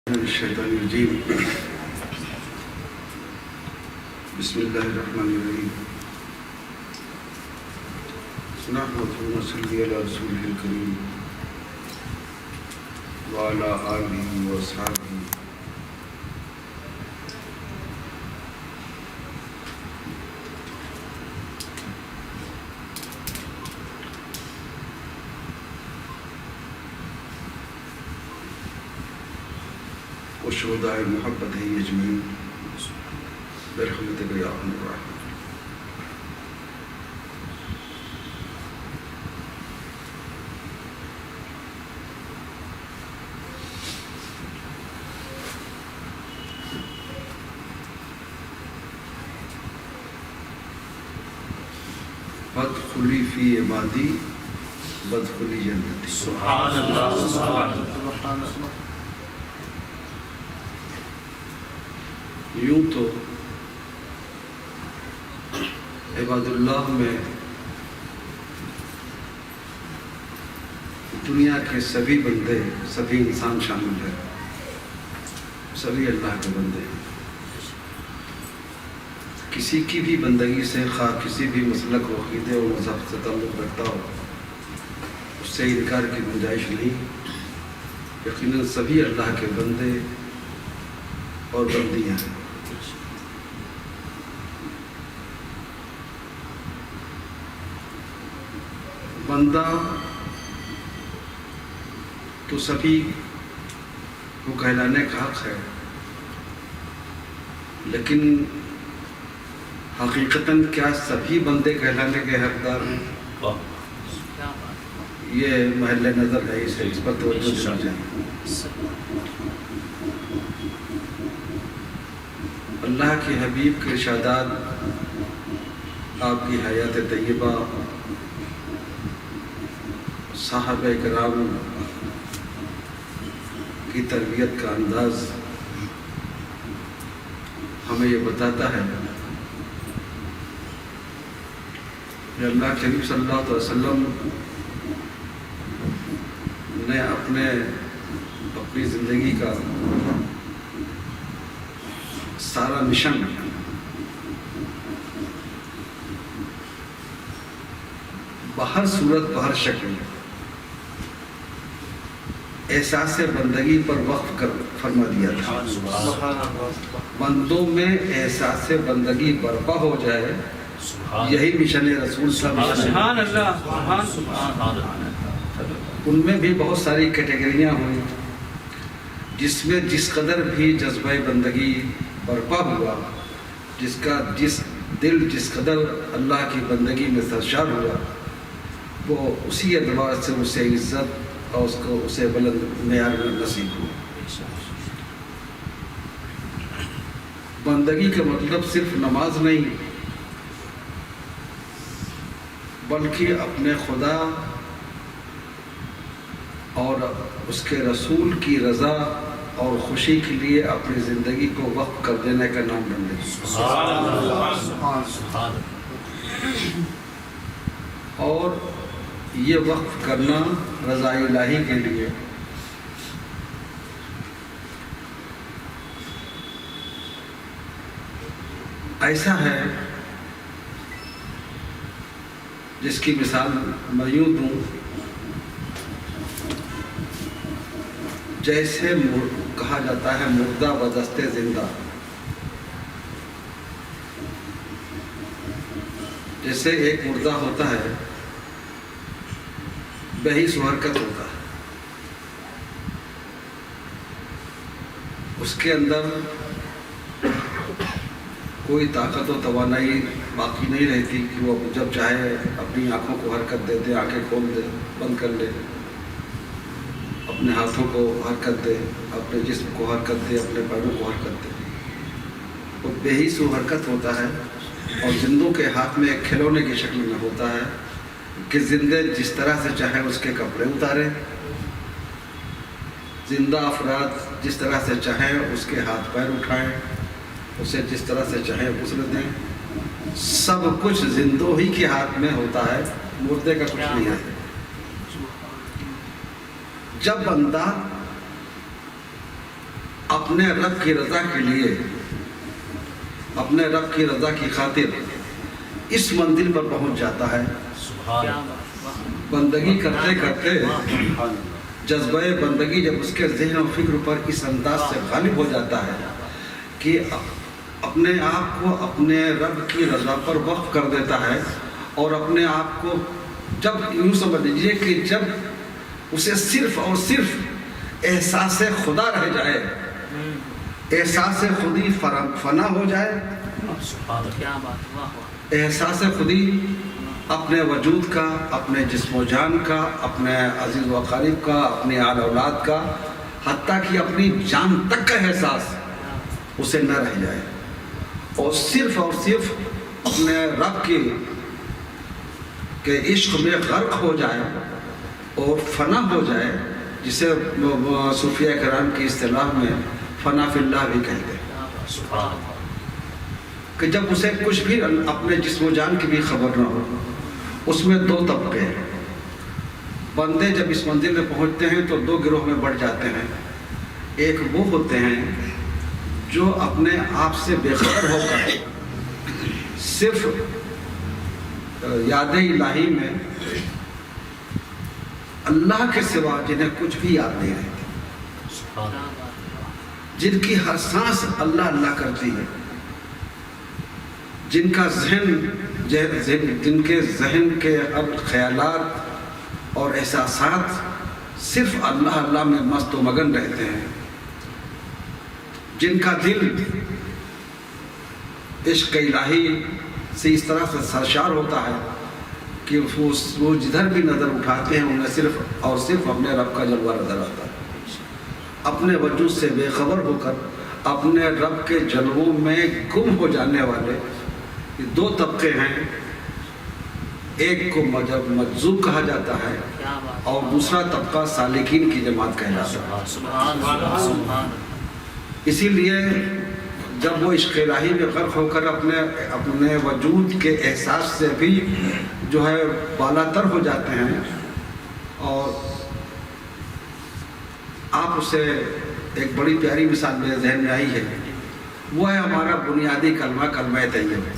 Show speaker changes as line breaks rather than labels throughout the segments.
الشیطان الرجیم بسم اللہ الرحمن الرحیم نحمده ونصلی علی رسولہ الکریم وعلی آلہ واصحابہ وشهداء محبته اجمعین برحمتک یا ارحم الراحمین۔ فادخلی فی عبادی وادخلی جنتی۔
سبحان اللہ سبحان اللہ۔
یوں تو عباد اللہ میں دنیا کے سبھی بندے، سبھی انسان شامل ہیں، سبھی اللہ کے بندے ہیں۔ کسی کی بھی بندگی سے خواہ کسی بھی مسلک و عقیدے اور مذہب سے تعلق رکھتا ہو، اس سے انکار کی گنجائش نہیں۔ یقیناً سبھی اللہ کے بندے اور بندیاں ہیں۔ بندہ تو سبھی کو کہلانے کا حق ہے، لیکن حقیقتاً کیا سبھی بندے کہلانے کے حقدار ہیں؟ یہ محل نظر ہے، اس پر توجہ دینا چاہیے۔ اللہ کے حبیب کے ارشادات، آپ کی حیات طیبہ، صحابہ کرام کی تربیت کا انداز ہمیں یہ بتاتا ہے کہ اللہ کے حبیب صلی اللہ علیہ وسلم نے اپنی زندگی کا سارا مشن بہر صورت بہر شکل احساس بندگی پر وقف فرما دیا تھا۔ بندوں میں احساس بندگی برپا ہو جائے، یہی مشن رسول صلی اللہ علیہ وسلم۔ ان میں بھی بہت ساری کیٹیگریاں ہوئیں، جس میں جس قدر بھی جذبہ بندگی برپا ہوا، جس دل جس قدر اللہ کی بندگی میں سرشار ہوا، وہ اسی اعتبار سے اسے عزت اور اسے بلند معیار میں نصیب ہوا۔ بندگی کا مطلب صرف نماز نہیں، بلکہ اپنے خدا اور اس کے رسول کی رضا اور خوشی کے لیے اپنی زندگی کو وقف کر دینے کا نام بندگی۔ اور یہ وقف کرنا رضا الہی کے لیے ایسا ہے جس کی مثال میں یوں دوں، جیسے کہا جاتا ہے مردہ بدست زندہ، جیسے ایک مردہ ہوتا ہے بحیث و حرکت ہوتا ہے، اس کے اندر کوئی طاقت و توانائی باقی نہیں رہتی کہ وہ جب چاہے اپنی آنکھوں کو حرکت دے دے، آنکھیں کھول دے، بند کر لے، اپنے ہاتھوں کو حرکت دے، اپنے جسم کو حرکت دے، اپنے پیروں کو حرکت دے۔ وہ بے حس و حرکت ہوتا ہے، اور زندوں کے ہاتھ میں ایک کھلونے کی شکل میں ہوتا ہے کہ زندے جس طرح سے چاہیں اس کے کپڑے اتاریں، زندہ افراد جس طرح سے چاہیں اس کے ہاتھ پیر اٹھائیں، اسے جس طرح سے چاہیں غسل دیں۔ سب کچھ زندوں ہی کے ہاتھ میں ہوتا ہے، مردے کا کچھ نہیں ہے۔ جب بندہ اپنے رب کی رضا کے لیے، اپنے رب کی رضا کی خاطر اس منزل پر پہنچ جاتا ہے۔ بندگی کرتے کرتے جذبہ بندگی جب اس کے ذہن و فکر پر اس انداز سے غالب ہو جاتا ہے کہ اپنے آپ کو اپنے رب کی رضا پر وقف کر دیتا ہے، اور اپنے آپ کو جب یوں سمجھ لیجیے کہ جب اسے صرف اور صرف احساس خدا رہ جائے، احساس خودی فنا ہو جائے، احساس خودی اپنے وجود کا، اپنے جسم و جان کا، اپنے عزیز و اقارب کا، اپنے آل اولاد کا، حتیٰ کہ اپنی جان تک کا احساس اسے نہ رہ جائے، اور صرف اپنے رب کے عشق میں غرق ہو جائے اور فنا ہو جائے، جسے صوفیہ کرام کی اصطلاح میں فنا فی اللہ بھی کہتے ہیں، کہ جب اسے کچھ بھی اپنے جسم و جان کی بھی خبر نہ ہو۔ اس میں دو طبقے ہیں، بندے جب اس منزل میں پہنچتے ہیں تو دو گروہ میں بڑھ جاتے ہیں۔ ایک وہ ہوتے ہیں جو اپنے آپ سے بے خبر ہو کر صرف یاد الہی میں اللہ کے سوا جنہیں کچھ بھی یاد نہیں رہتی، جن کی ہر سانس اللہ اللہ کرتی ہے، جن کا جن کے ذہن کے ہر خیالات اور احساسات صرف اللہ اللہ میں مست و مگن رہتے ہیں، جن کا دل عشق الہی سے اس طرح سے سرشار ہوتا ہے کہ وہ جدھر بھی نظر اٹھاتے ہیں انہیں صرف اور صرف اپنے رب کا جلوہ نظر آتا ہے۔ اپنے وجود سے بے خبر ہو کر اپنے رب کے جلووں میں گم ہو جانے والے یہ دو طبقے ہیں، ایک کو مجذوب کہا جاتا ہے اور دوسرا طبقہ سالکین کی جماعت کہلاتا ہے۔ اسی لیے جب وہ عشق الہی میں غرق ہو کر اپنے وجود کے احساس سے بھی جو ہے بالا تر ہو جاتے ہیں، اور آپ اسے ایک بڑی پیاری مثال میرے ذہن میں آئی ہے، وہ ہے ہمارا بنیادی کلمہ طیبہ۔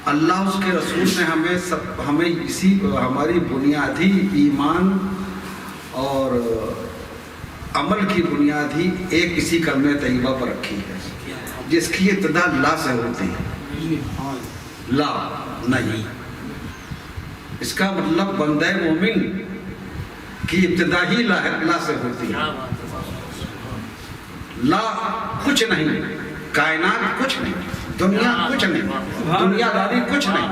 اللہ اس کے رسول نے ہمیں ہماری بنیادی ایمان اور عمل کی بنیاد ہی ایک اسی کلمہ طیبہ پر رکھی ہے، جس کی ابتدا لا سے ہوتی ہے، لا نہیں۔ اس کا مطلب بندہ مومن کی ابتدا ہی لا سے ہوتی ہے۔ لا کچھ نہیں، کائنات کچھ نہیں، دنیا کچھ نہیں، دنیا داری کچھ نہیں،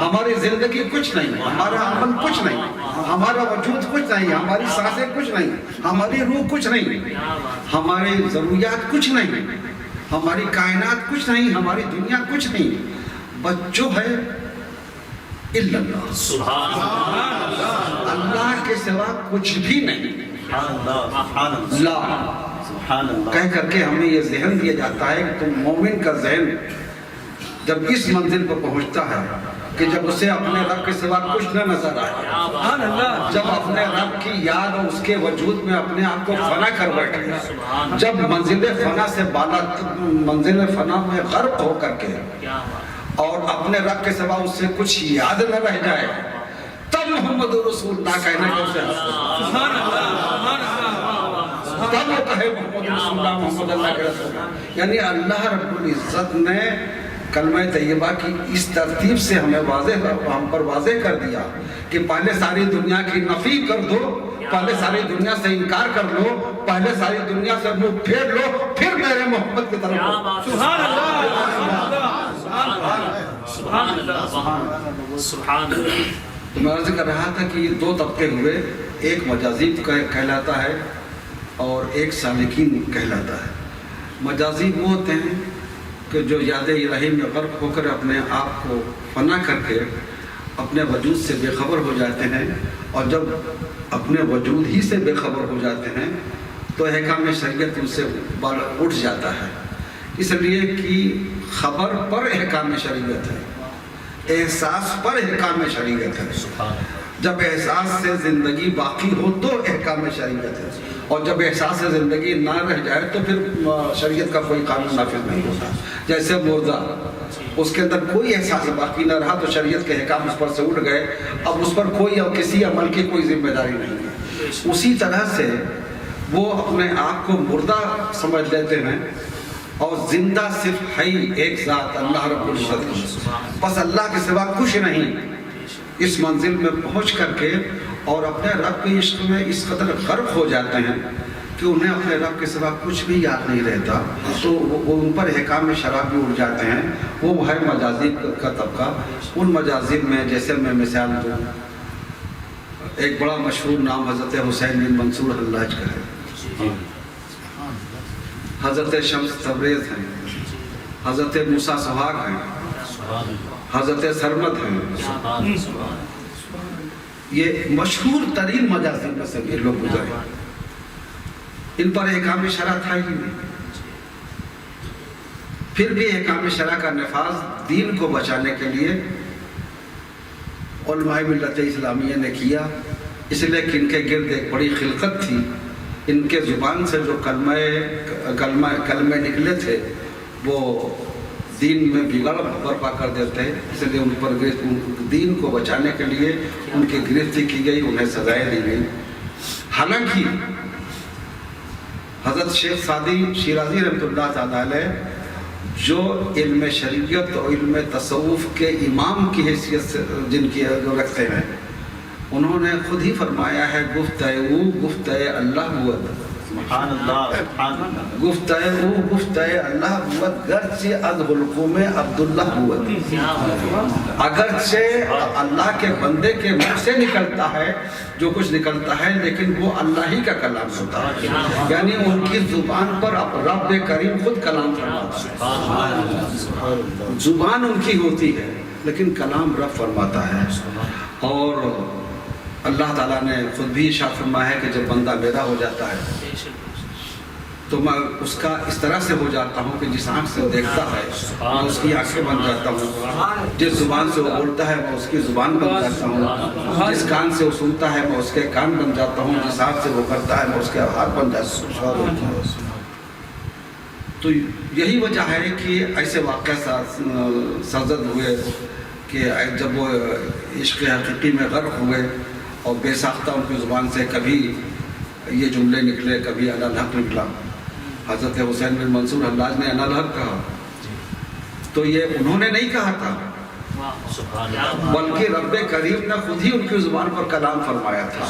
ہماری زندگی کچھ نہیں، ہمارا عمل کچھ نہیں، ہمارا وجود کچھ نہیں، ہماری سانسیں کچھ نہیں، ہماری روح کچھ نہیں، ہماری ضروریات کچھ نہیں، ہماری کائنات کچھ نہیں، ہماری دنیا کچھ نہیں، بس جو ہے الا اللہ، اللہ کے سوا کچھ بھی نہیں، لا کہہ کر کے ہمیں یہ ذہن دیا جاتا ہے کہ تم مومن کا ذہن جب اس منزل پر پہنچتا ہے کہ جب اسے اپنے رب کے سوا کچھ نہ نظر آئے، جب اپنے رب کی یاد اور اس کے وجود میں اپنے آپ کو فنا کر بیٹھے، جب منزل فنا سے بالا منزل فنا میں غرق ہو کر کے اور اپنے رب کے سوا اس سے کچھ یاد نہ رہ جائے، تب محمد رسول اللہ کہنا کہ اسے سبحان اللہ، تب وہ کہے محمد رسول اللہ، محمد اللہ کے رسول۔ یعنی اللہ رب العزت نے کلمہ طیبہ کی اس ترتیب سے ہم پر واضح کر دیا کہ پہلے ساری دنیا کی نفی کر دو، پہلے ساری دنیا سے انکار کر لو، پہلے ساری دنیا سے منہ پھیر لو، پھر میرے محمد کی طرف
سبحان اللہ، سبحان اللہ، سبحان اللہ۔
تو میں عرض کر رہا تھا کہ یہ دو طبقے ہوئے، ایک مجازیب کہلاتا ہے اور ایک سالکین کہلاتا ہے۔ مجازیب وہ ہوتے ہیں کہ جو یاد الہی میں غرق ہو کر اپنے آپ کو فنا کر کے اپنے وجود سے بے خبر ہو جاتے ہیں، اور جب اپنے وجود ہی سے بے خبر ہو جاتے ہیں تو احکام شریعت ان سے اٹھ جاتا ہے، اس لیے کہ خبر پر احکام شریعت ہے، احساس پر احکام شریعت ہے۔ جب احساس سے زندگی باقی ہو تو احکام شریعت ہے، اور جب احساس زندگی نہ رہ جائے تو پھر شریعت کا کوئی قانون نافذ نہیں ہوتا. جیسے مردہ، اس کے اندر کوئی احساس باقی نہ رہا تو شریعت کے احکام اس پر سے اٹھ گئے، اب اس پر کوئی اور کسی عمل کی کوئی ذمہ داری نہیں ہے. اسی طرح سے وہ اپنے آپ کو مردہ سمجھ لیتے ہیں اور زندہ صرف ہے ایک ذات اللہ رب العزت، بس اللہ کے سوا کچھ نہیں. اس منزل میں پہنچ کر کے اور اپنے رب کے عشق میں اس قدر غرق ہو جاتے ہیں کہ انہیں اپنے رب کے سوا کچھ بھی یاد نہیں رہتا، تو وہ ان پر احکام شراب بھی اڑ جاتے ہیں. وہ ہے مجازیب کا طبقہ. ان مجازیب میں جیسے میں مثال دوں، ایک بڑا مشہور نام حضرت حسین بن منصور حلاج کا ہے، حضرت شمس تبریز ہیں، حضرت موسیٰ سہاگ ہیں، حضرت سرمد ہیں. یہ مشہور ترین مجازیب میں سے یہ لوگ گزرے. ان پر احکام شرع تھا ہی نہیں، پھر بھی احکام شرع کا نفاذ دین کو بچانے کے لیے علماء ملت اسلامیہ نے کیا. اس لیے کہ ان کے گرد ایک بڑی خلقت تھی. ان کے زبان سے جو کلمے نکلے تھے وہ دین میں بگاڑ برپا کر دیتے ہیں. اس لیے ان پر دین کو بچانے کے لیے ان کی گرفتی کی گئی، انہیں سزائیں دی گئی. حالانکہ حضرت شیخ سعدی شیرازی رحمۃ اللہ تعالیٰ علیہ جو علم شریعت اور علم تصوف کے امام کی حیثیت سے جن کی رکھتے ہیں، انہوں نے خود ہی فرمایا ہے گفتہ اللہ بود،
سبحان اللہ، سبحان اللہ،
گفتہ اللہ بود گرچہ از حلقوم عبداللہ بود. اگرچہ اللہ کے بندے کے منہ سے نکلتا ہے جو کچھ نکلتا ہے، لیکن وہ اللہ ہی کا کلام ہوتا ہے. یعنی ان کی زبان پر رب کریم خود کلام فرماتا ہے. زبان ان کی ہوتی ہے لیکن کلام رب فرماتا ہے. اور اللہ تعالیٰ نے خود بھی ارشاد فرمایا ہے کہ جب بندہ میرا ہو جاتا ہے تو میں اس کا اس طرح سے ہو جاتا ہوں کہ جس آنکھ سے وہ دیکھتا ہے میں اس کی آنکھیں بن جاتا ہوں، جس زبان سے وہ بولتا ہے میں اس کی زبان بن جاتا ہوں، جس کان سے وہ سنتا ہے میں اس کے کان بن جاتا ہوں، جس ہاتھ سے وہ کرتا ہے میں اس کے ہاتھ بن جاتا ہوں. تو یہی وجہ ہے کہ ایسے واقعہ سرزد ہوئے کہ جب وہ عشق حقیقی میں غرق ہوئے اور بے ساختہ ان کی زبان سے کبھی یہ جملے نکلے، کبھی انا الحق نکلا. حضرت حسین بن منصور حلاج نے انا الحق کہا تو یہ انہوں نے نہیں کہا تھا، بلکہ رب کریم نے خود ہی ان کی زبان پر کلام فرمایا تھا،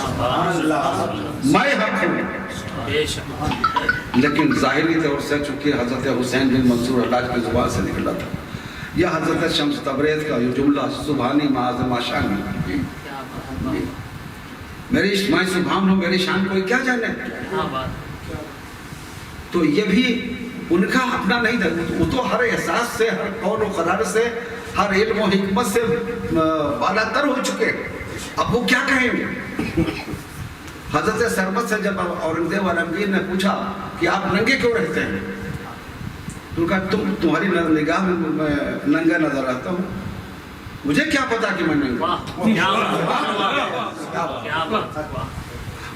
میں حق ہوں. لیکن ظاہری طور سے چونکہ حضرت حسین بن منصور حلاج کی زبان سے نکلا تھا. یا حضرت شمس تبریز کا یہ جملہ سبحانی معظم شانی، میری میں سبحان ہوں میری شان کوئی کیا جانے. تو یہ بھی ان کا اپنا نہیں تھا، وہ تو ہر احساس سے، ہر قول و قرار سے، ہر علم و حکمت سے بالا تر ہو چکے. اب وہ کیا کہیں گے. حضرت سرمد سے جب اورنگزیب عالمگیر نے پوچھا کہ آپ ننگے کیوں رہتے ہیں تو کہا تمہاری نگاہ میں ننگا نظر آتا ہوں، مجھے کیا پتا کہ میں ننگا.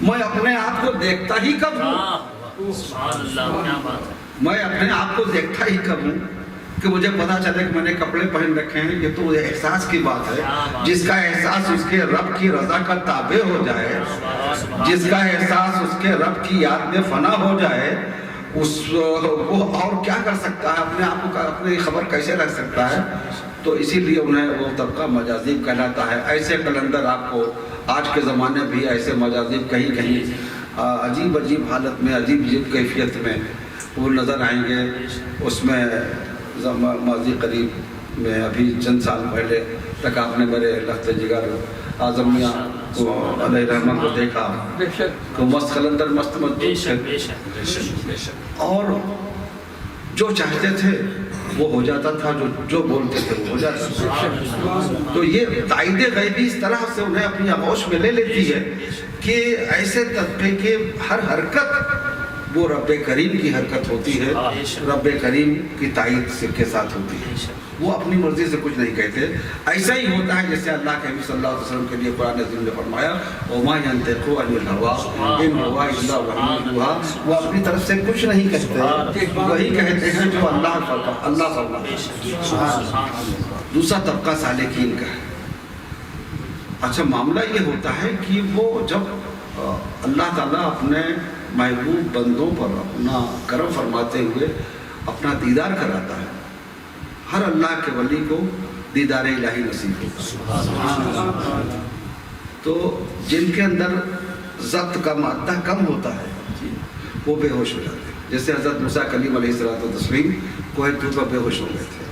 میں اپنے آپ کو دیکھتا ہی کب ہوں، میں اپنے آپ کو دیکھتا ہی کب ہوں کہ مجھے پتا چلے کہ میں نے کپڑے پہن رکھے ہیں. یہ تو احساس کی بات ہے. جس کا احساس اس کے رب کی رضا کا تابع ہو جائے، جس کا احساس اس کے رب کی یاد میں فنا ہو جائے، وہ اور کیا کر سکتا ہے، اپنے آپ کو اپنی خبر کیسے رکھ سکتا ہے. تو اسی لیے انہیں وہ طبقہ مجازیب کہلاتا ہے. ایسے کلندر آپ کو آج کے زمانے بھی ایسے مجازیب کہیں کہیں عجیب عجیب حالت میں، عجیب عجیب کیفیت میں وہ نظر آئیں گے. اس میں ماضی قریب میں ابھی چند سال پہلے تک آپ نے میرے لخت جگر اعظم میاں علیہ رحمت کو دیکھا کہ مست کلندر مست مضبوط تھے اور جو چاہتے تھے وہ ہو جاتا تھا، جو بولتے تھے وہ ہو جاتا تھا. تو یہ تائید غیبی اس طرح سے انہیں اپنی آغوش میں لے لیتی ہے کہ ایسے طبقے کے ہر حرکت وہ رب کریم کی حرکت ہوتی ہے، رب کریم کی تائید کے ساتھ ہوتی ہے. وہ اپنی مرضی سے کچھ نہیں کہتے. ایسا ہی ہوتا ہے جیسے اللہ کے نبی صلی اللہ علیہ وسلم کے لیے قرآن عظیم نے فرمایا وما ينطق عن الهوى ان هو الا وحی یوحی. وہ اپنی طرف سے کچھ نہیں کہتے, وہی کہتے ہیں جو اللہ فرماتا. دوسرا طبقہ سالکین کا ہے. اچھا معاملہ یہ ہوتا ہے کہ وہ جب اللہ تعالیٰ اپنے محبوب بندوں پر اپنا کرم فرماتے ہوئے اپنا دیدار کراتا ہے, ہر اللہ کے ولی کو دیدار الہی نصیب ہوتا ہے. تو جن کے اندر ضبط کا مادہ کم ہوتا ہے وہ بے ہوش ہو جاتے ہیں. جیسے حضرت موسیٰ کلیم علیہ الصلوۃ والتسلیم کوہ طور پر بے ہوش ہو گئے تھے.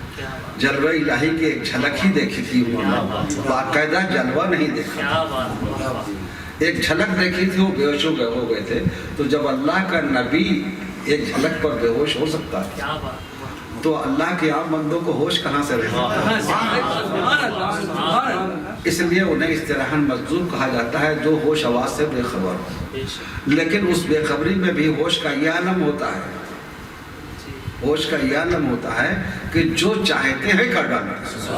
جلوہ الہی کی ایک جھلک ہی دیکھی تھی انہوں نے, باقاعدہ جلوہ نہیں دیکھا, ایک جھلک دیکھی تھی, وہ بے ہوش ہو گئے تھے. تو جب اللہ کا نبی ایک جھلک پر بے ہوش ہو سکتا ہے تو اللہ کے عام بندوں کو ہوش کہاں سے رہتا ہے؟ اس لیے انہیں اصطلاحاً مجذوب کہا جاتا ہے جو ہوش حواس سے بے خبر ہو. لیکن اس بے خبری میں بھی ہوش کا یہ عالم ہوتا ہے, ہوش کا یہ عالم ہوتا ہے کہ جو چاہتے ہیں کر ڈالتے.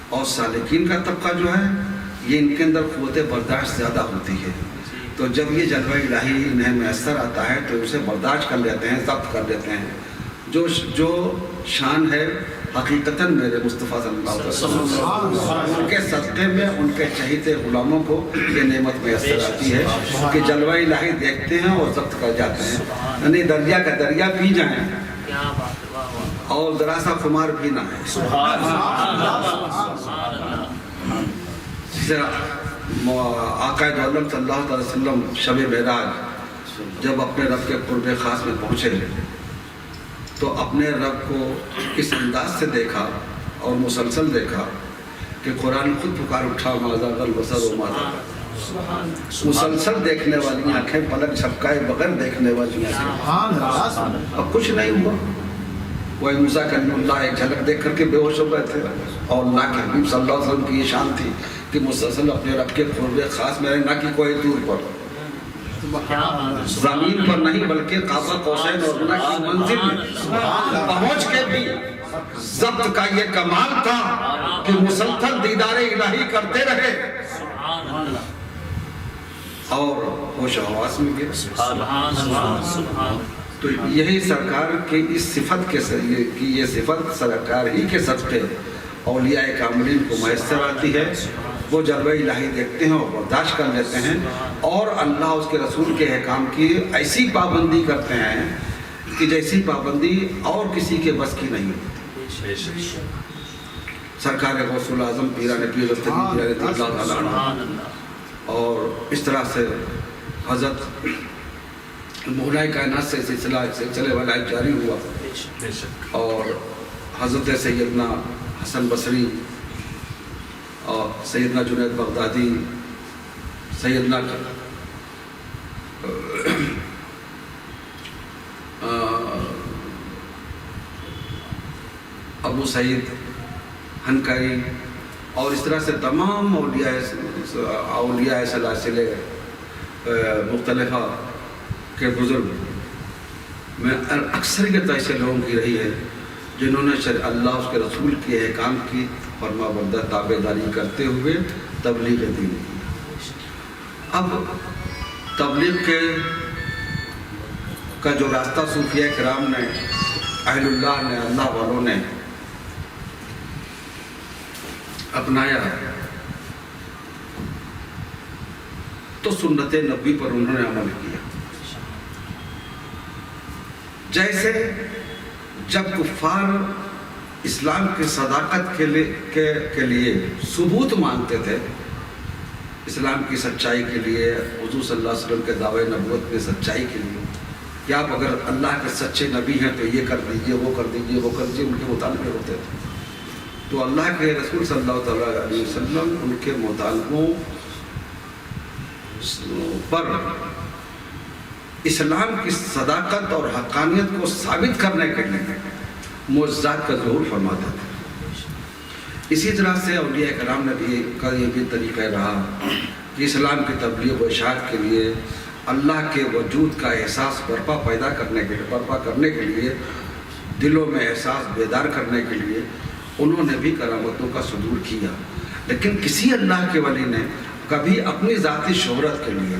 اور سالکین کا طبقہ جو ہے یہ ان کے اندر قوت برداشت زیادہ ہوتی ہے. تو جب یہ جلوہ الہی انہیں میسر آتا ہے تو اسے برداشت کر لیتے ہیں, ضبط کر لیتے ہیں. جو شان ہے حقیقتاً میرے مصطفیٰ صلی اللہ علیہ وسلم, ان کے صدقے میں ان کے چہیتے غلاموں کو یہ نعمت میسر آتی ہے کہ جلوہ الہی دیکھتے ہیں اور ضبط کر جاتے ہیں. یعنی دریا کا دریا پی جائیں اور ذرا سا خمار بھی نہ ہے. آقا عالم صلی اللہ علیہ وسلم شب معراج جب اپنے رب کے قرب خاص میں پہنچے تو اپنے رب کو اس انداز سے دیکھا اور مسلسل دیکھا کہ قرآن خود پکار اٹھا ما زاغ البصر وما طغى. مسلسل دیکھنے والی آنکھیں پلک جھپکائے بغیر دیکھنے والی آنکھیں. اب کچھ نہیں ہوا. وہ موسیٰ کلیم اللہ ایک جھلک دیکھ کر کے بے ہوش ہو گئے تھے. اور اللہ کے حبیب صلی اللہ علیہ وسلم کی یہ شان تھی کہ مسلسل اپنے رب کے قرب خاص میں نہ کہ کوئی دور پر, زمین پر نہیں بلکہ قاب قوسین اور ادنیٰ کی منزل میں پہنچ کے بھی ضبط کا یہ کمال تھا کہ مسلسل دیدار الہی کرتے رہے اور ہوش حواس میں گئے. تو یہی سرکار کی اس صفت کے کہ یہ صفت سرکار ہی کے صدقے اولیاء کاملین کو میسر آتی ہے. وہ جلوہ الہی دیکھتے ہیں اور برداشت کر لیتے ہیں اور اللہ اس کے رسول کے احکام کی ایسی پابندی کرتے ہیں کہ جیسی پابندی اور کسی کے بس کی نہیں. سرکار غوث الاعظم پیران پیر دستگیر رضی اللہ تعالیٰ عنہ اور اس طرح سے حضرت مولا کائنات سے سلسلے والا جاری ہوا. اور حضرت سیدنا حسن بصری اور سیدنا جنید بغدادی, سیدنا ابو سعید ہنکاری اور اس طرح سے تمام اولیاء سلاسلے مختلفہ کے بزرگ میں اکثریت ایسے لوگوں کی رہی ہے جنہوں نے اللہ اس کے رسول کے احکام کی فرما بردہ تابع داری کرتے ہوئے تبلیغ دین کی. اب تبلیغ کا جو راستہ صوفیہ کرام نے, اہل اللہ نے, اللہ والوں نے اپنایا تو سنت نبی پر انہوں نے عمل کیا. جیسے جب کفار اسلام کی صداقت کے لیے ثبوت مانگتے تھے, اسلام کی سچائی کے لیے, حضور صلی اللہ علیہ وسلم کے دعوے نبوت میں سچائی کے لیے کہ آپ اگر اللہ کے سچے نبی ہیں تو یہ کر دیجئے, وہ کر دیجئے, وہ کر دیجئے, ان کے مطالبے ہوتے تھے. تو اللہ کے رسول صلی اللہ تعالیٰ علیہ وسلم ان کے مطالبوں پر اسلام کی صداقت اور حقانیت کو ثابت کرنے کے لیے معجزات کا ظہور فرماتے تھے. اسی طرح سے اولیاء کرام نے بھی یہ بھی طریقہ رہا کہ اسلام کی تبلیغ و اشاعت کے لیے اللہ کے وجود کا احساس برپا کرنے کے لیے دلوں میں احساس بیدار کرنے کے لیے انہوں نے بھی کرامتوں کا صدور کیا، لیکن کسی اللہ کے ولی نے کبھی اپنی ذاتی شہرت کے لیے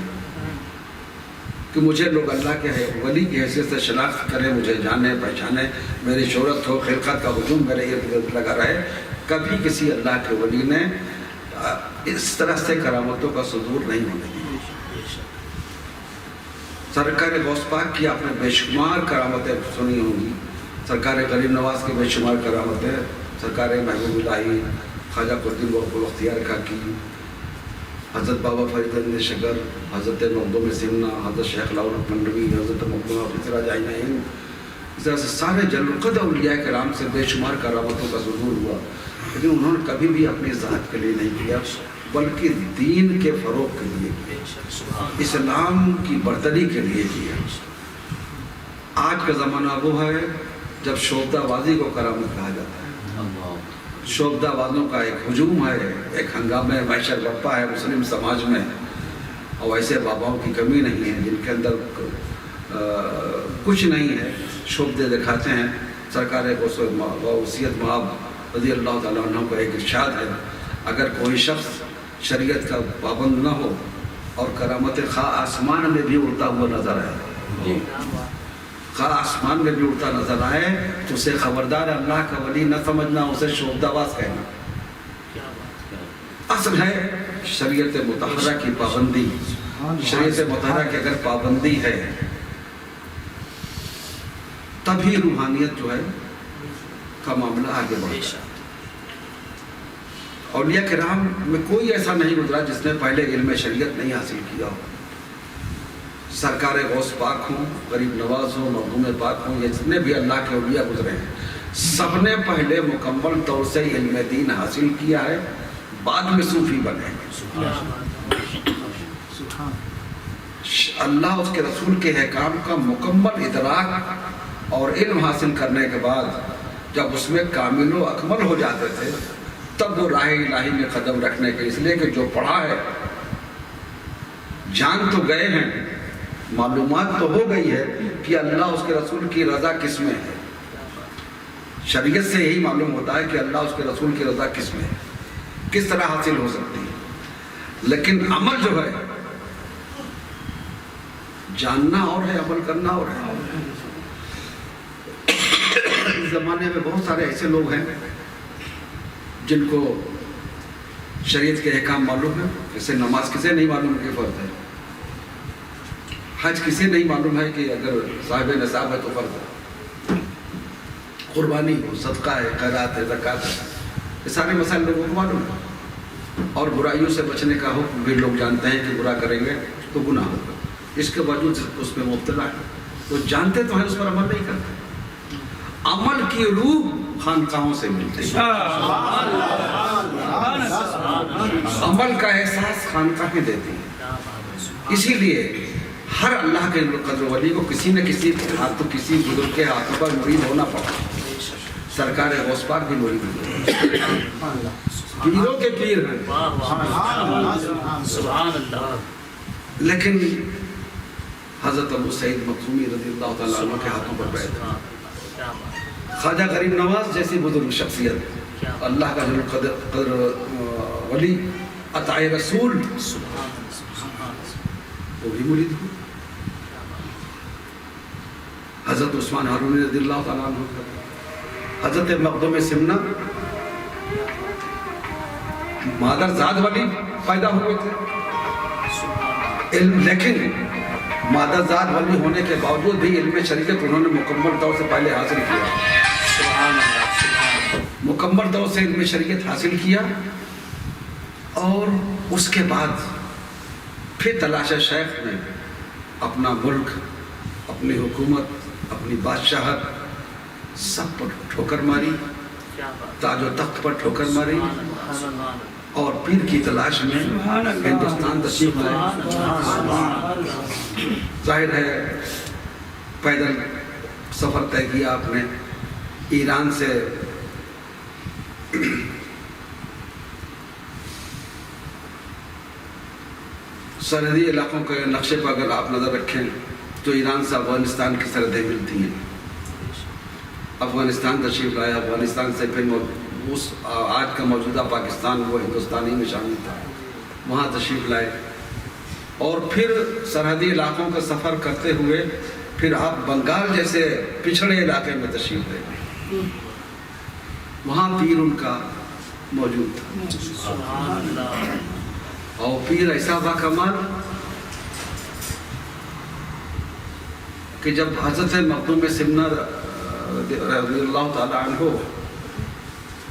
کہ مجھے لوگ اللہ کے ولی کی حیثیت سے شناخت کریں، مجھے جانے پہچانے، میری شہرت ہو، خلقت کا ہجوم میرے ارد گرد لگا رہے، کبھی کسی اللہ کے ولی نے اس طرح سے کرامتوں کا صدور نہیں ہونے دیا۔ سرکار غوث پاک کی آپ نے بے شمار کرامتیں سنی ہوں گی، سرکار غریب نواز کی بے شمار کرامتیں، سرکار محبوب الہی خواجہ قطب بختیار کا کی، حضرت بابا فرید احمد شکر، حضرت مخدوم سمنا، حضرت شیخ لاؤل منڈوی، حضرت مخدوم فطرہ جائنین، اس طرح سے سارے جل القدر اولیاء کرام سے بے شمار کرامتوں کا ظہور ہوا، لیکن انہوں نے کبھی بھی اپنی ذات کے لیے نہیں کیا، بلکہ دین کے فروغ کے لیے کیا، اسلام کی برتری کے لیے کیا۔ آج کا زمانہ وہ ہے جب شوبدہ بازی کو کرامت کہا جاتا ہے، شوبدہ بازوں کا ایک ہجوم ہے، ایک ہنگامہ معیشت برپا ہے مسلم سماج میں، اور ایسے باباؤں کی کمی نہیں ہے جن کے اندر کچھ نہیں ہے، شوبدے دکھاتے ہیں۔ سرکار وصیت مآب رضی اللہ تعالیٰ عنہ کا ایک ارشاد ہے، اگر کوئی شخص شریعت کا پابند نہ ہو اور کرامت خواہ آسمان میں بھی اڑتا ہوا نظر آئے، خواہ آسمان میں بھی اڑتا نظر آئے تو اسے خبردار اللہ کا ولی نہ سمجھنا، اسے شوبدہ باز کہنا۔ اصل ہے شریعت مطہرہ کی پابندی، شریعت مطہرہ کی اگر پابندی ہے تبھی روحانیت جو ہے کا معاملہ آگے بڑھتا ہے۔ اولیاء کرام میں کوئی ایسا نہیں گزرا جس نے پہلے علم شریعت نہیں حاصل کیا ہو، سرکار غوث پاک ہوں، غریب نواز ہوں، مخدوم پاک ہوں، یہ جتنے بھی اللہ کے اولیاء گزرے ہیں سب نے پہلے مکمل طور سے علم دین حاصل کیا ہے، بعد میں صوفی بنے۔ اللہ اس کے رسول کے احکام کا مکمل ادراک اور علم حاصل کرنے کے بعد جب اس میں کامل و اکمل ہو جاتے تھے تب وہ راہ الہی میں قدم رکھنے کے، اس لیے کہ جو پڑھا ہے جان تو گئے ہیں، معلومات تو ہو گئی ہے کہ اللہ اس کے رسول کی رضا کس میں ہے، شریعت سے یہی معلوم ہوتا ہے کہ اللہ اس کے رسول کی رضا کس میں ہے، کس طرح حاصل ہو سکتی ہے، لیکن عمل جو ہے جاننا اور ہے، عمل کرنا اور ہے۔ اس زمانے میں بہت سارے ایسے لوگ ہیں جن کو شریعت کے احکام معلوم ہے، جیسے نماز کسے نہیں معلوم کہ فرض ہے، حج کسے نہیں معلوم ہے کہ اگر صاحب نصاب ہے تو فرض ہے، قربانی ہو، صدقہ ہے، خیرات ہے، زکوٰۃ ہے، یہ سارے مسائل لوگوں کو معلوم ہے، اور برائیوں سے بچنے کا حکم بھی لوگ جانتے ہیں کہ برا کریں گے تو گناہ ہوگا، اس کے باوجود اس میں مبتلا ہے، تو جانتے تو ہیں، اس پر عمل نہیں کرتے۔ عمل کی روح خانقاہوں سے ملتی ہے، عمل کا احساس خانقاہیں دیتی ہیں، اسی لیے ہر اللہ کے قدر ولی کو کسی نہ کسی ہاتھ، کسی بزرگ کے ہاتھوں پر مرید ہونا پڑا۔ سرکار غوث پاک بھی مرید ہوئی، پیروں کے پیر ہیں، لیکن حضرت ابو سعید مخزومی رضی اللہ تعالیٰ عنہ کے ہاتھوں پر بیعت ہے۔ خواجہ غریب نواز جیسی بزرگ شخصیت، اللہ کا جل قدر ولی، عطائے رسول، وہ بھی مرید ہوئی۔ حضرت عثمان ہارونی رضی اللہ تعالیٰ عنہ، حضرت مخدوم سمنا مادر زاد ولی پیدا ہوئے تھے، لیکن مادر زاد ولی ہونے کے باوجود بھی علم شریعت انہوں نے مکمل طور سے پہلے حاصل کیا، مکمل طور سے علم شریعت حاصل کیا، اور اس کے بعد پھر تلاش شیخ میں اپنا ملک، اپنی حکومت، اپنی بادشاہت سب پر ٹھوکر ماری، تاج و تخت پر ٹھوکر ماری، اور پیر کی تلاش میں ہندوستان تشریف لائے۔ ظاہر ہے پیدل سفر طے کیا آپ نے، ایران سے سرحدی علاقوں کے نقشے پر اگر آپ نظر رکھیں تو ایران سے افغانستان کی سرحدیں ملتی ہیں، افغانستان تشریف لائے. افغانستان سے پھر اس آج کا موجودہ پاکستان وہ ہندوستانی میں شامل تھا, وہاں تشریف لائے. اور پھر سرحدی علاقوں کا سفر کرتے ہوئے پھر آپ بنگال جیسے پچھڑے علاقے میں تشریف لے گئے, وہاں پیر ان کا موجود تھا. اور پیر ایسا با کمال کہ جب حضرت مخدوم سمنا رضی اللہ تعالیٰ عنہ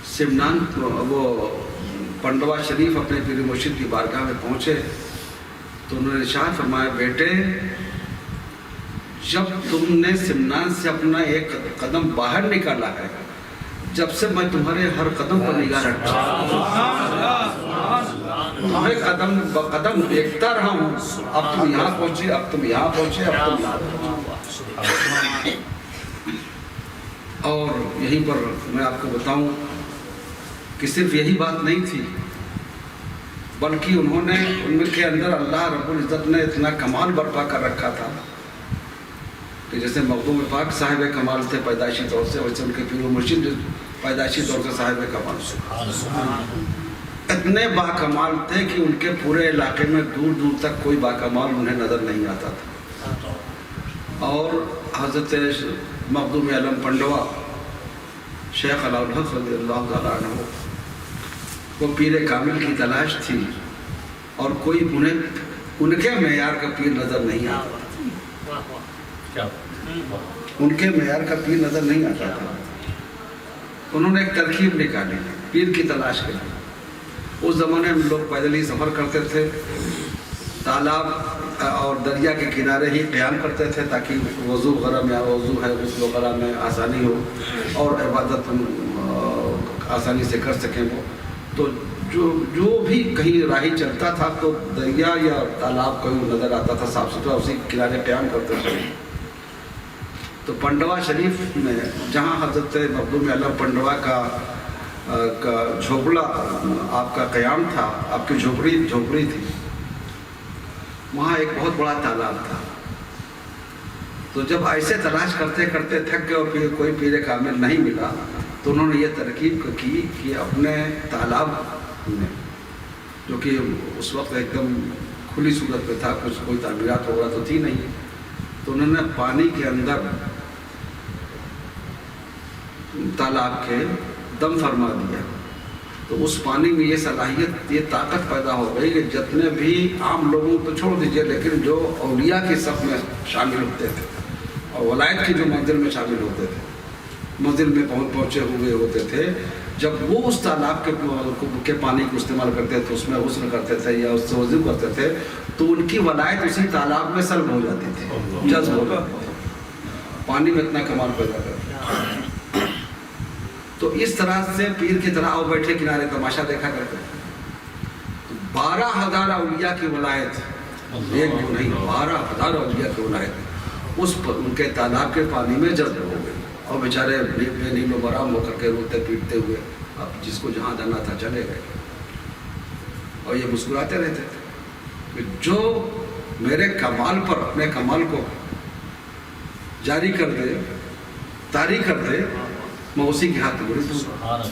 سمنان وہ پنڈوا شریف اپنے پیر مرشد کی بارگاہ میں پہنچے تو انہوں نے ارشاد فرمایا, بیٹے جب تم نے سمنان سے اپنا ایک قدم باہر نکالا ہے, جب سے میں تمہارے ہر قدم پر نگاہ رکھتا ہوں, تمہیں قدم بقدم دیکھتا رہا ہوں. اب تم یہاں پہنچے, اب تم یہاں پہنچے, اب تم یہاں پہنچے. اور یہیں پر میں آپ کو بتاؤں کہ صرف یہی بات نہیں تھی, بلکہ انہوں نے ان کے اندر اللہ رب العزت نے اتنا کمال برپا کر رکھا تھا کہ جیسے مخدوم پاک صاحب کمال تھے پیدائشی طور سے, ویسے ان کے پیر و مرشد پیدائشی طور سے صاحب کمال سے اتنے باکمال تھے کہ ان کے پورے علاقے میں دور دور تک کوئی باکمال انہیں نظر نہیں آتا تھا. اور حضرت مخدوم عالم پنڈوا شیخ علاء الحق رضی اللہ تعالیٰ عنہ وہ پیر کامل کی تلاش تھی, اور کوئی انہیں ان کے معیار کا پیر نظر نہیں آتا, ان کے معیار کا پیر نظر نہیں آتا تھا. انہوں نے ایک ترکیب نکالی پیر کی تلاش کے لیے. اس زمانے میں لوگ پیدل ہی سفر کرتے تھے, تالاب اور دریا کے کنارے ہی قیام کرتے تھے تاکہ وضو وغیرہ میں وضو ہے غسل وغیرہ میں آسانی ہو اور عبادت آسانی سے کر سکیں. وہ تو جو بھی کہیں راہی چلتا تھا تو دریا یا تالاب کوئی نظر آتا تھا صاف ستھرا, اسی کنارے قیام کرتے تھے. تو پنڈوا شریف میں جہاں حضرت مخدوم عالم پنڈوا کا جھوپڑا آپ کا قیام تھا, آپ کی جھوپڑی تھی, وہاں ایک بہت بڑا تالاب تھا. تو جب ایسے تلاش کرتے کرتے تھک گئے اور پھر کوئی پیر کامل نہیں ملا تو انہوں نے یہ ترکیب کی کہ اپنے تالاب میں, جو کہ اس وقت ایک دم کھلی صورت پہ تھا, کچھ کوئی تعمیرات وغیرہ تو تھی نہیں, تو انہوں نے پانی کے اندر تالاب کے دم فرما دیا. تو اس پانی میں یہ صلاحیت, یہ طاقت پیدا ہو گئی کہ جتنے بھی عام لوگوں کو چھوڑ دیجئے, لیکن جو اولیاء کی صف میں شامل ہوتے تھے اور ولایت کی جو منزل میں شامل ہوتے تھے, منزل میں پہنچے ہوئے ہوتے تھے, جب وہ اس تالاب کے پانی کو استعمال کرتے تھے, اس میں غسل کرتے تھے یا اس سے وضو کرتے تھے, تو ان کی ولایت اسی تالاب میں سلب ہو جاتی تھی, جذب ہو جاتی تھی. پانی میں اتنا کمال پیدا کرتے. تو اس طرح سے پیر کی طرح آؤ بیٹھے کنارے تماشا دیکھا کرتے. 12,000 اولیاء کی ولایت, ایک جو نہیں 12,000 اولیاء کی ولایت اس پر ان کے تالاب کے پانی میں جذب ہو گئی. اور بیچارے بے نیل و برام ہو کر کے روتے پیٹتے ہوئے اب جس کو جہاں جانا تھا چلے گئے. اور یہ مسکراتے رہتے تھے کہ جو میرے کمال پر اپنے کمال کو جاری کر دے, طاری کر دے, میں اسی کے ہاتھ مرید ہوں.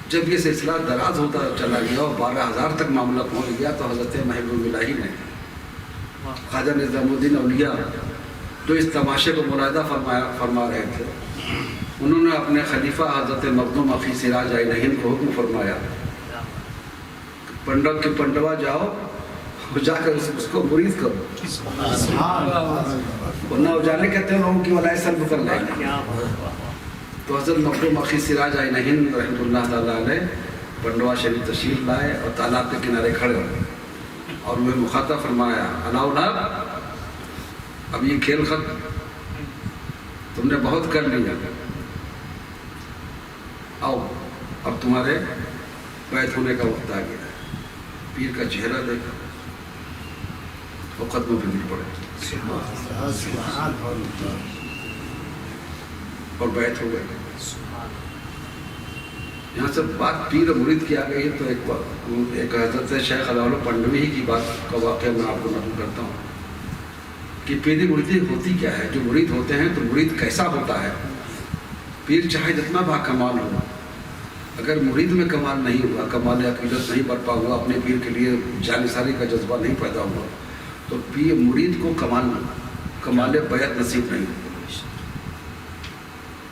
جب یہ سلسلہ دراز ہوتا چلا گیا اور 12,000 تک معاملہ پہنچ گیا تو حضرت محبوب الہی نے خواجہ نظام الدین اولیاء جو اس تماشے کو ملاحظہ فرما رہے تھے, انہوں نے اپنے خلیفہ حضرت مخدوم اخی سراج عین ہند کو حکم فرمایا پنڈوا جاؤ, جا کر اس کو مرید کرو, ورنہ وہ جانے کہتے ہیں لوگوں کی ولایت سلب کر لیں گے. تو حضرت مخدوم اخی سراج عین ہند رحمۃ اللہ تعالیٰ علیہ پنڈوا شریف تشریف لائے اور تالاب کے کنارے کھڑے ہوئے اور انہیں مخاطب فرمایا, اولاد اب یہ کھیل ختم, تم نے بہت کر لیا, آؤ اب تمہارے بیعت ہونے کا وقت آ گیا. پیر کا چہرہ دیکھا اور قدموں پہ گر پڑے اور بیعت ہو گئے. یہاں سے بات پیر و مرید کی آ گئی ہے تو ایک حضرت شیخ علاء پنڈوی ہی کی بات کا واقعہ میں آپ کو نقل کرتا ہوں کہ پیری مریدی ہوتی کیا ہے. جو مرید ہوتے ہیں تو مرید کیسا ہوتا ہے, پیر چاہے جتنا با کمال ہو، اگر مرید میں کمال نہیں ہوا، کمال عقیدت نہیں برپا ہوا، اپنے پیر کے لیے جانثاری کا جذبہ نہیں پیدا ہوا، تو پیر مرید کو کمال بیعت نصیب نہیں ہوا۔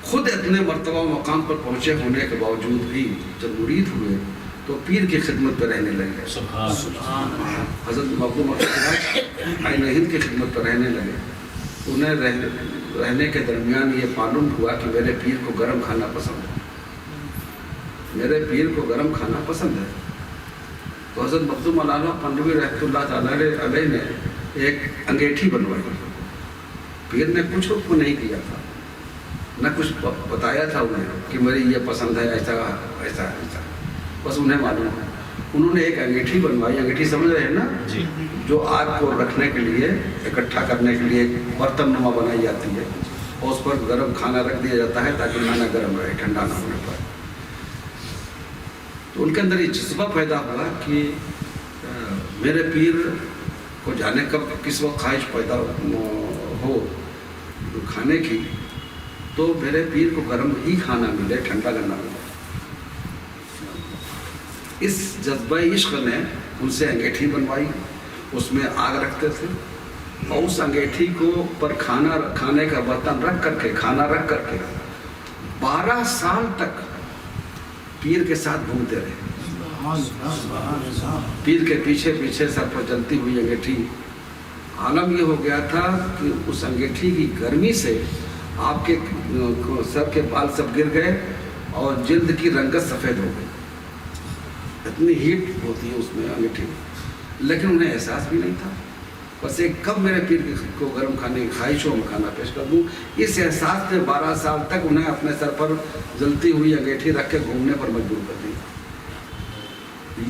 خود اتنے مرتبہ مقام پر پہنچے ہونے کے باوجود بھی جب مرید ہوئے تو پیر کی خدمت پہ رہنے لگے۔ حضرت مخدوم عین ہند کی خدمت پہ رہنے لگے۔ انہیں رہنے کے درمیان یہ معلوم ہوا کہ میرے پیر کو گرم کھانا پسند ہے، میرے پیر کو گرم کھانا پسند ہے۔ تو حضرت مخدوم علامہ پنڈوی رحمۃ اللہ تعالی علیہ نے ایک انگیٹھی بنوائی۔ پیر نے کچھ حکم نہیں کیا تھا، نہ کچھ بتایا تھا انہیں کہ میری یہ پسند ہے، ایسا ایسا ایسا، بس انہیں معلوم ہے۔ انہوں نے ایک انگیٹھی بنوائی، انگیٹھی سمجھ رہے ہیں نا، جو آگ کو رکھنے کے لیے، اکٹھا کرنے کے لیے ایک برتن نما بنائی جاتی ہے، اور اس پر گرم کھانا رکھ دیا جاتا ہے تاکہ کھانا گرم رہے، ٹھنڈا نہ ہونے پائے۔ تو ان کے اندر یہ جذبہ پیدا ہوا کہ میرے پیر کو جانے کب کس وقت خواہش پیدا ہو کھانے کی، تو میرے پیر کو گرم ہی کھانا ملے، ٹھنڈا نہ ملے۔ اس جذبہ عشق نے ان سے انگیٹھی بنوائی، اس میں آگ رکھتے تھے، اور اس انگیٹھی کو پر کھانے کا برتن رکھ کر کے، کھانا رکھ کر کے 12 سال تک پیر کے ساتھ گھومتے رہے۔ پیر کے پیچھے پیچھے سر پر جلتی ہوئی انگیٹھی۔ عالم یہ ہو گیا تھا کہ اس انگیٹھی کی گرمی سے آپ کے سر کے بال سب گر گئے اور جلد کی رنگت سفید ہو گئی، اتنی ہیٹ ہوتی ہے اس میں انگیٹھی، لیکن انہیں احساس بھی نہیں تھا۔ بس ایک کب میرے پیر کو گرم کھانے کی خواہش ہو، میں کھانا پیش کر دوں، اس احساس نے 12 سال تک انہیں اپنے سر پر جلتی ہوئی انگیٹھی رکھ کے گھومنے پر مجبور کر دیا۔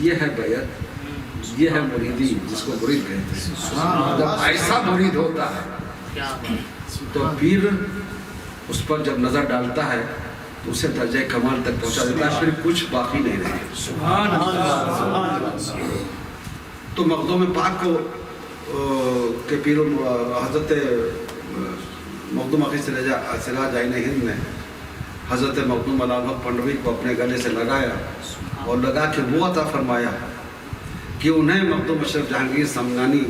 یہ ہے بیعت، یہ ہے مریدی، جس کو مرید کہتے ہیں۔ جب ایسا مرید ہوتا ہے تو پیر اس پر جب نظر ڈالتا ہے تو اسے درجہ کمال تک پہنچا دیتا ہے، پھر کچھ باقی نہیں رہے۔ تو مخدوم پاک کو کہ پیر حضرت مخدوم اخی سراج عین ہند نے حضرت مخدوم علامہ پنڈوی کو اپنے گلے سے لگایا اور لگا کے وہ عطا فرمایا کہ انہیں مخدوم اشرف جہانگیر سمنانی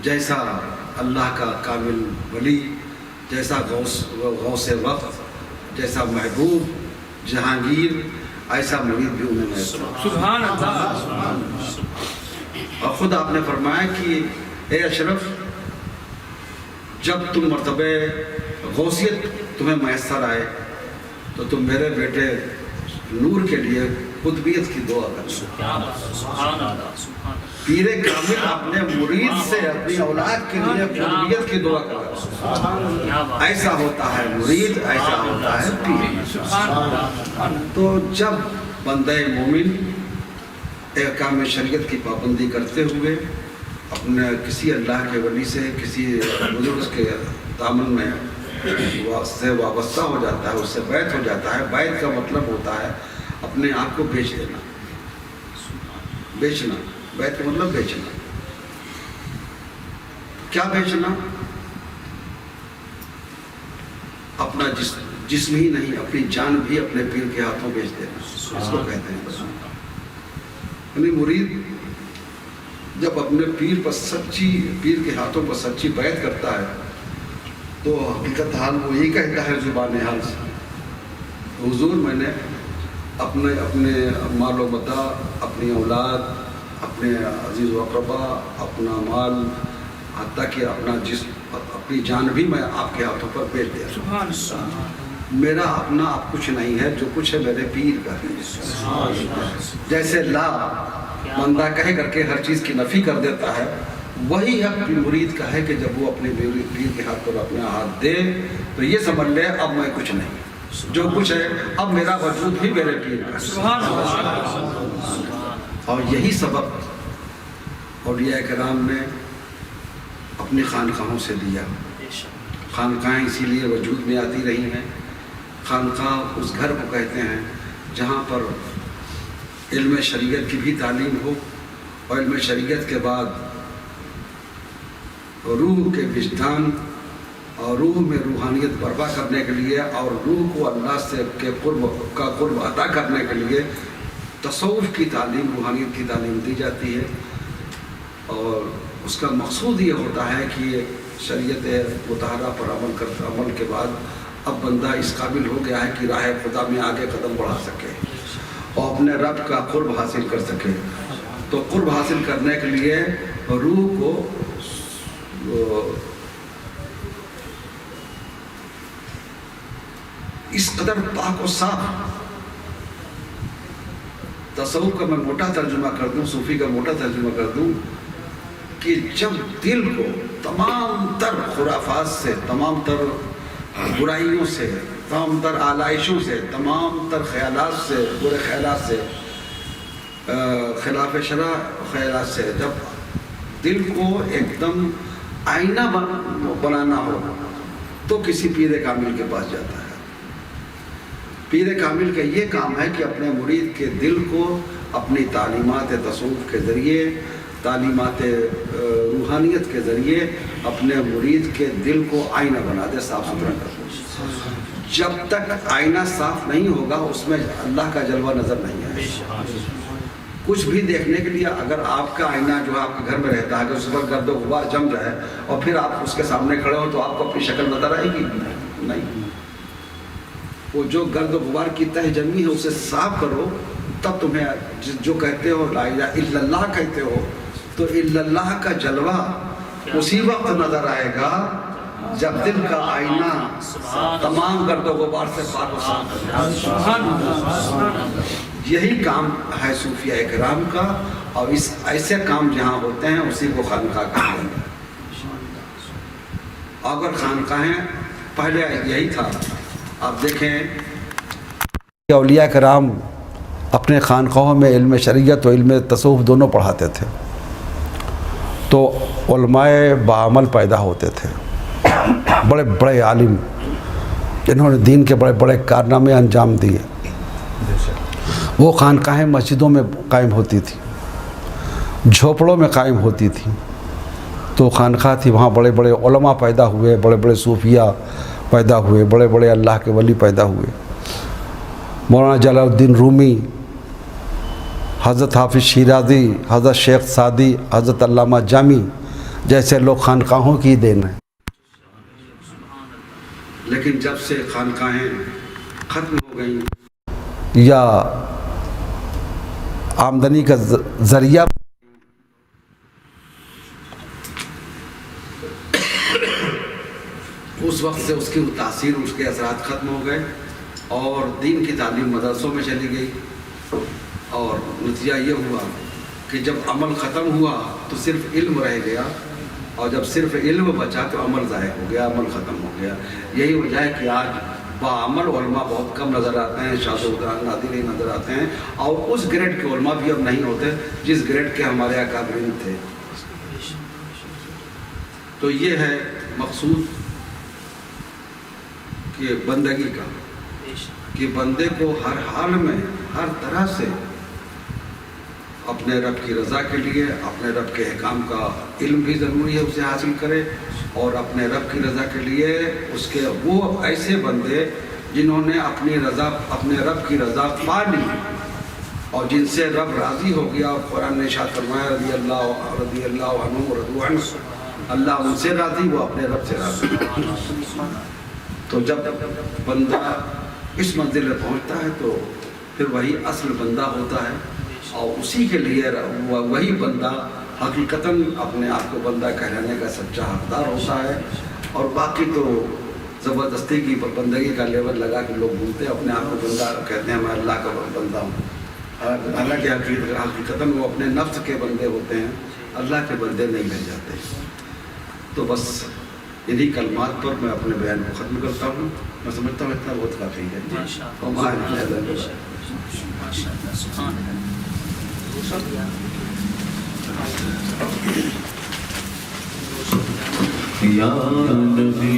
جیسا اللہ کا کامل ولی، جیسا غوث وقت، جیسا محبوب جہانگیر، ایسا مرید بھی انہیں نہیں۔
سبحان اللہ۔
اور خود آپ نے فرمایا کہ اے اشرف، جب تم مرتبہ غوثیت تمہیں میسر آئے تو تم میرے بیٹے نور کے لیے قطبیت کی دعا کرنا۔ پیر کامل اپنے مرید سے اپنی اولاد کے لیے قطبیت کی دعا کرنا۔ ایسا ہوتا ہے مرید، ایسا ہوتا ہے پیر۔ تو جب بندہ مومن احکام شریعت کی پابندی کرتے ہوئے اپنے کسی اللہ کے ولی سے، کسی بزرگ کے دامن میں سے وابستہ ہو جاتا ہے، اس سے بیعت ہو جاتا ہے۔ بیعت کا مطلب ہوتا ہے اپنے آپ کو بیچ دینا، بیچنا۔ بیعت کا مطلب بیچنا۔ کیا بیچنا؟ اپنا جسم ہی نہیں، اپنی جان بھی اپنے پیر کے ہاتھوں بیچ دینا، اس کو کہتے ہیں۔ یعنی مرید جب اپنے پیر کے ہاتھوں پر سچی بیعت کرتا ہے تو حقیقت حال وہ یہی کہتا ہے زبان حال سے، حضور میں نے اپنے مال و متاع، اپنی اولاد، اپنے عزیز و اقربا، اپنا مال، حتیٰ کہ اپنا جسم، اپنی جان بھی میں آپ کے ہاتھوں پر بیچ دیا۔ میرا اپنا اب کچھ نہیں ہے، جو کچھ ہے میرے پیر کا ہے۔ جیسے لا بندہ کہہ کر کے ہر چیز کی نفی کر دیتا ہے، وہی حق مرید کا ہے کہ جب وہ اپنے پیر کے ہاتھ پر اپنا ہاتھ دے تو یہ سمجھ لے اب میں کچھ نہیں، جو کچھ ہے اب میرا وجود بھی میرے پیر کا ہے۔ اور یہی سبق اولیاء کرام نے اپنی خانقاہوں سے دیا۔ خانقاہیں اسی لیے وجود میں آتی رہی ہیں۔ خانقاہ اس گھر کو کہتے ہیں جہاں پر علم شریعت کی بھی تعلیم ہو، اور علم شریعت کے بعد روح کے وجدان اور روح میں روحانیت برپا کرنے کے لیے اور روح کو اللہ سے کے قرب عطا کرنے کے لیے تصوف کی تعلیم، روحانیت کی تعلیم دی جاتی ہے، اور اس کا مقصود یہ ہوتا ہے کہ یہ شریعت مطالعہ پر عمل کے بعد اب بندہ اس قابل ہو گیا ہے کہ راہ خدا میں آگے قدم بڑھا سکے اور اپنے رب کا قرب حاصل کر سکے۔ تو قرب حاصل کرنے کے لیے روح کو اس قدر پاک و صاف، تصوف کا میں موٹا ترجمہ کر دوں، صوفی کا موٹا ترجمہ کر دوں، کہ جب دل کو تمام تر خرافات سے، تمام تر برائیوں سے، تمام تر آلائشوں سے، تمام تر خیالات سے، برے خیالات سے، خلاف شرع خیالات سے، جب دل کو ایک دم آئینہ بنانا ہو تو کسی پیر کامل کے پاس جاتا ہے۔ پیر کامل کا یہ کام ہے کہ اپنے مرید کے دل کو اپنی تعلیمات تصوف کے ذریعے، تعلیمات روحانیت کے ذریعے اپنے مرید کے دل کو آئینہ بنا دے، صاف ستھرا کر دے۔ جب تک آئینہ صاف نہیں ہوگا اس میں اللہ کا جلوہ نظر نہیں آئے گا۔ کچھ بھی دیکھنے کے لیے اگر آپ کا آئینہ جو ہے آپ کے گھر میں رہتا ہے، اگر اس پر گرد و غبار جم جائے اور پھر آپ اس کے سامنے کھڑے ہو تو آپ کو اپنی شکل نظر آئے گی؟ نہیں۔ وہ جو گرد و غبار کی تہ جمی ہے اسے صاف کرو، تب تمہیں جو کہتے ہو لا الہ الا اللہ کہتے ہو تو الا اللہ کا جلوہ اسی وقت نظر آئے گا جب دل کا آئینہ تمام گرد و غبار سے پاک و صاف ہو۔ یہی کام ہے صوفیہ کرام کا، اور اس ایسے کام جہاں ہوتے ہیں اسی کو خانقاہ کہتے ہیں۔ اگر خانقاہیں پہلے یہی تھا، آپ دیکھیں اولیاء کرام اپنے خانقاہوں میں علم شریعت و علم تصوف دونوں پڑھاتے تھے، تو علماء بعمل پیدا ہوتے تھے، بڑے بڑے عالم جنہوں نے دین کے بڑے بڑے کارنامے انجام دیے۔ وہ خانقاہیں مسجدوں میں قائم ہوتی تھی، جھوپڑوں میں قائم ہوتی تھی، تو خانقاہ تھی، وہاں بڑے بڑے علماء پیدا ہوئے، بڑے بڑے صوفیہ پیدا ہوئے، بڑے بڑے اللہ کے ولی پیدا ہوئے۔ مولانا جلال الدین رومی، حضرت حافظ شیرازی، حضرت شیخ سعدی، حضرت علامہ جامی جیسے لوگ خانقاہوں کی دین ہیں۔ لیکن جب سے خانقاہیں ختم ہو گئیں یا آمدنی کا ذریعہ اس وقت سے اس کی تاثیر، اس کے اثرات ختم ہو گئے اور دین کی تعلیم مدرسوں میں چلی گئی، اور نتیجہ یہ ہوا کہ جب عمل ختم ہوا تو صرف علم رہ گیا، اور جب صرف علم بچا تو عمل ضائع ہو گیا، عمل ختم ہو گیا۔ یہی وجہ ہے کہ آج بعمل علماء بہت کم نظر آتے ہیں، شاذ و نادر ہی نظر آتے ہیں، اور اس گریڈ کے علماء بھی اب نہیں ہوتے جس گریڈ کے ہمارے اکابرین تھے۔ تو یہ ہے مقصود کہ بندگی کا، کہ بندے کو ہر حال میں ہر طرح سے اپنے رب کی رضا کے لیے، اپنے رب کے احکام کا علم بھی ضروری ہے اسے حاصل کرے، اور اپنے رب کی رضا کے لیے اس کے وہ ایسے بندے جنہوں نے اپنی رضا، اپنے رب کی رضا پا لی اور جن سے رب راضی ہو گیا۔ قرآن نے ارشاد فرمایا رضی اللہ عنہ ورضوا عنہ، اللہ ان سے راضی، وہ اپنے رب سے راضی۔ تو جب بندہ اس منزل میں پہنچتا ہے تو پھر وہی اصل بندہ ہوتا ہے، اور اسی کے لیے وہی بندہ حقیقتاً اپنے آپ کو بندہ کہلانے کا سچا حقدار ہوتا ہے، اور باقی تو زبردستی کی بندگی کا لیول لگا کے لوگ بولتے ہیں، اپنے آپ کو بندہ کہتے ہیں، میں اللہ کا بندہ ہوں، حالانکہ حقیقتاً وہ اپنے نفس کے بندے ہوتے ہیں، اللہ کے بندے نہیں رہ جاتے۔ تو بس انہی کلمات پر میں اپنے بیان کو ختم کرتا ہوں۔ میں سمجھتا ہوں اتنا بہت کافی ہے۔
یا نبی